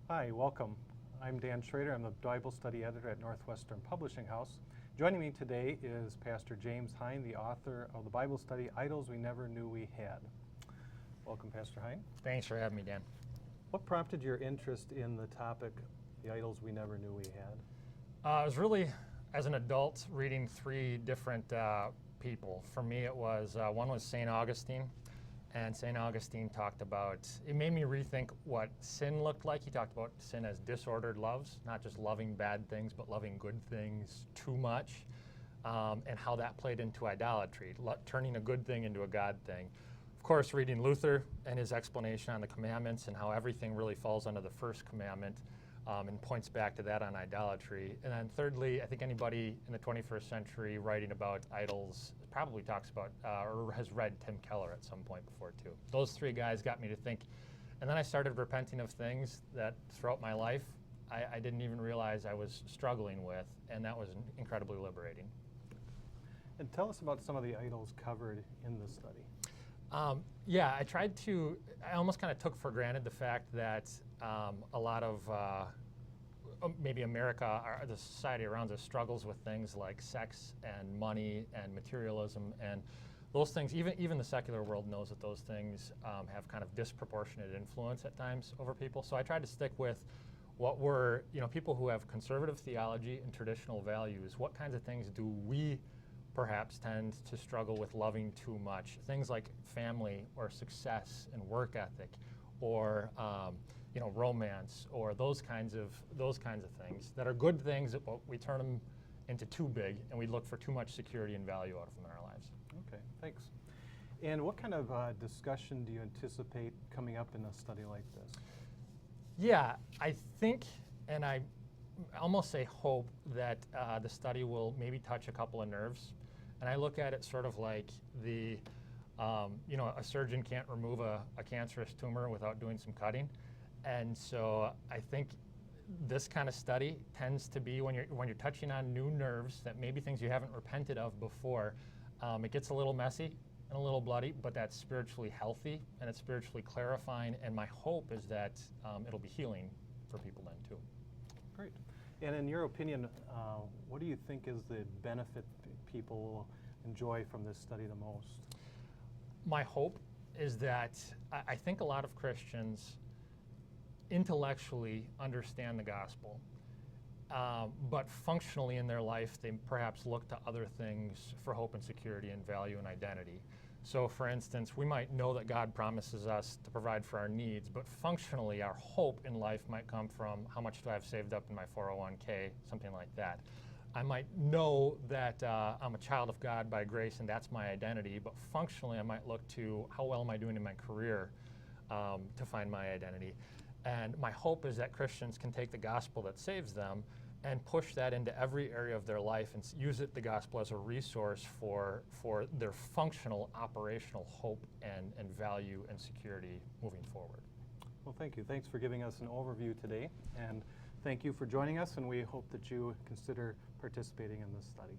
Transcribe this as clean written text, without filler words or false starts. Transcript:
Hi, welcome. I'm Dan Schrader. I'm the Bible study editor at Northwestern Publishing House. Joining me today is Pastor James Hein, the author of the Bible study, Idols We Never Knew We Had. Welcome, Pastor Hein. Thanks for having me, Dan. What prompted your interest in the topic, the idols we never knew we had? I was really, as an adult, reading three different people. For me, it was, one was St. Augustine. And St. Augustine talked about, it made me rethink what sin looked like. He talked about sin as disordered loves, not just loving bad things, but loving good things too much, and how that played into idolatry, turning a good thing into a God thing. Of course, reading Luther and his explanation on the commandments and how everything really falls under the first commandment and points back to that on idolatry. And then thirdly, I think anybody in the 21st century writing about idols probably talks about or has read Tim Keller at some point before too. Those three guys got me to think. And then I started repenting of things that throughout my life I didn't even realize I was struggling with, and that was incredibly liberating. And tell us about some of the idols covered in the study. Yeah, I almost kind of took for granted the fact that a lot of maybe America, or the society around us, struggles with things like sex and money and materialism, and those things, even the secular world knows that those things have kind of disproportionate influence at times over people. So I tried to stick with what were, people who have conservative theology and traditional values. What kinds of things do we perhaps tend to struggle with loving too much? Things like family or success and work ethic, or romance, or those kinds of things that are good things, but we turn them into too big, and we look for too much security and value out of them in our lives. Okay, thanks. And what kind of discussion do you anticipate coming up in a study like this? Yeah, I think, and I almost say hope, that the study will maybe touch a couple of nerves. And I look at it sort of like a surgeon can't remove a cancerous tumor without doing some cutting. And so I think this kind of study tends to be when you're touching on new nerves, that maybe things you haven't repented of before. It gets a little messy and a little bloody, but that's spiritually healthy and it's spiritually clarifying. And my hope is that it'll be healing for people then too. Great. And in your opinion, what do you think is the benefit people will enjoy from this study the most? My hope is that I think a lot of Christians intellectually understand the gospel, but functionally in their life they perhaps look to other things for hope and security and value and identity. So for instance, we might know that God promises us to provide for our needs, but functionally our hope in life might come from how much do I have saved up in my 401k, something like that. I might know that I'm a child of God by grace and that's my identity, but functionally I might look to how well am I doing in my career to find my identity. And my hope is that Christians can take the gospel that saves them and push that into every area of their life and use the gospel as a resource for their functional, operational hope and value and security moving forward. Well, thank you. Thanks for giving us an overview today, and thank you for joining us, and we hope that you consider participating in this study.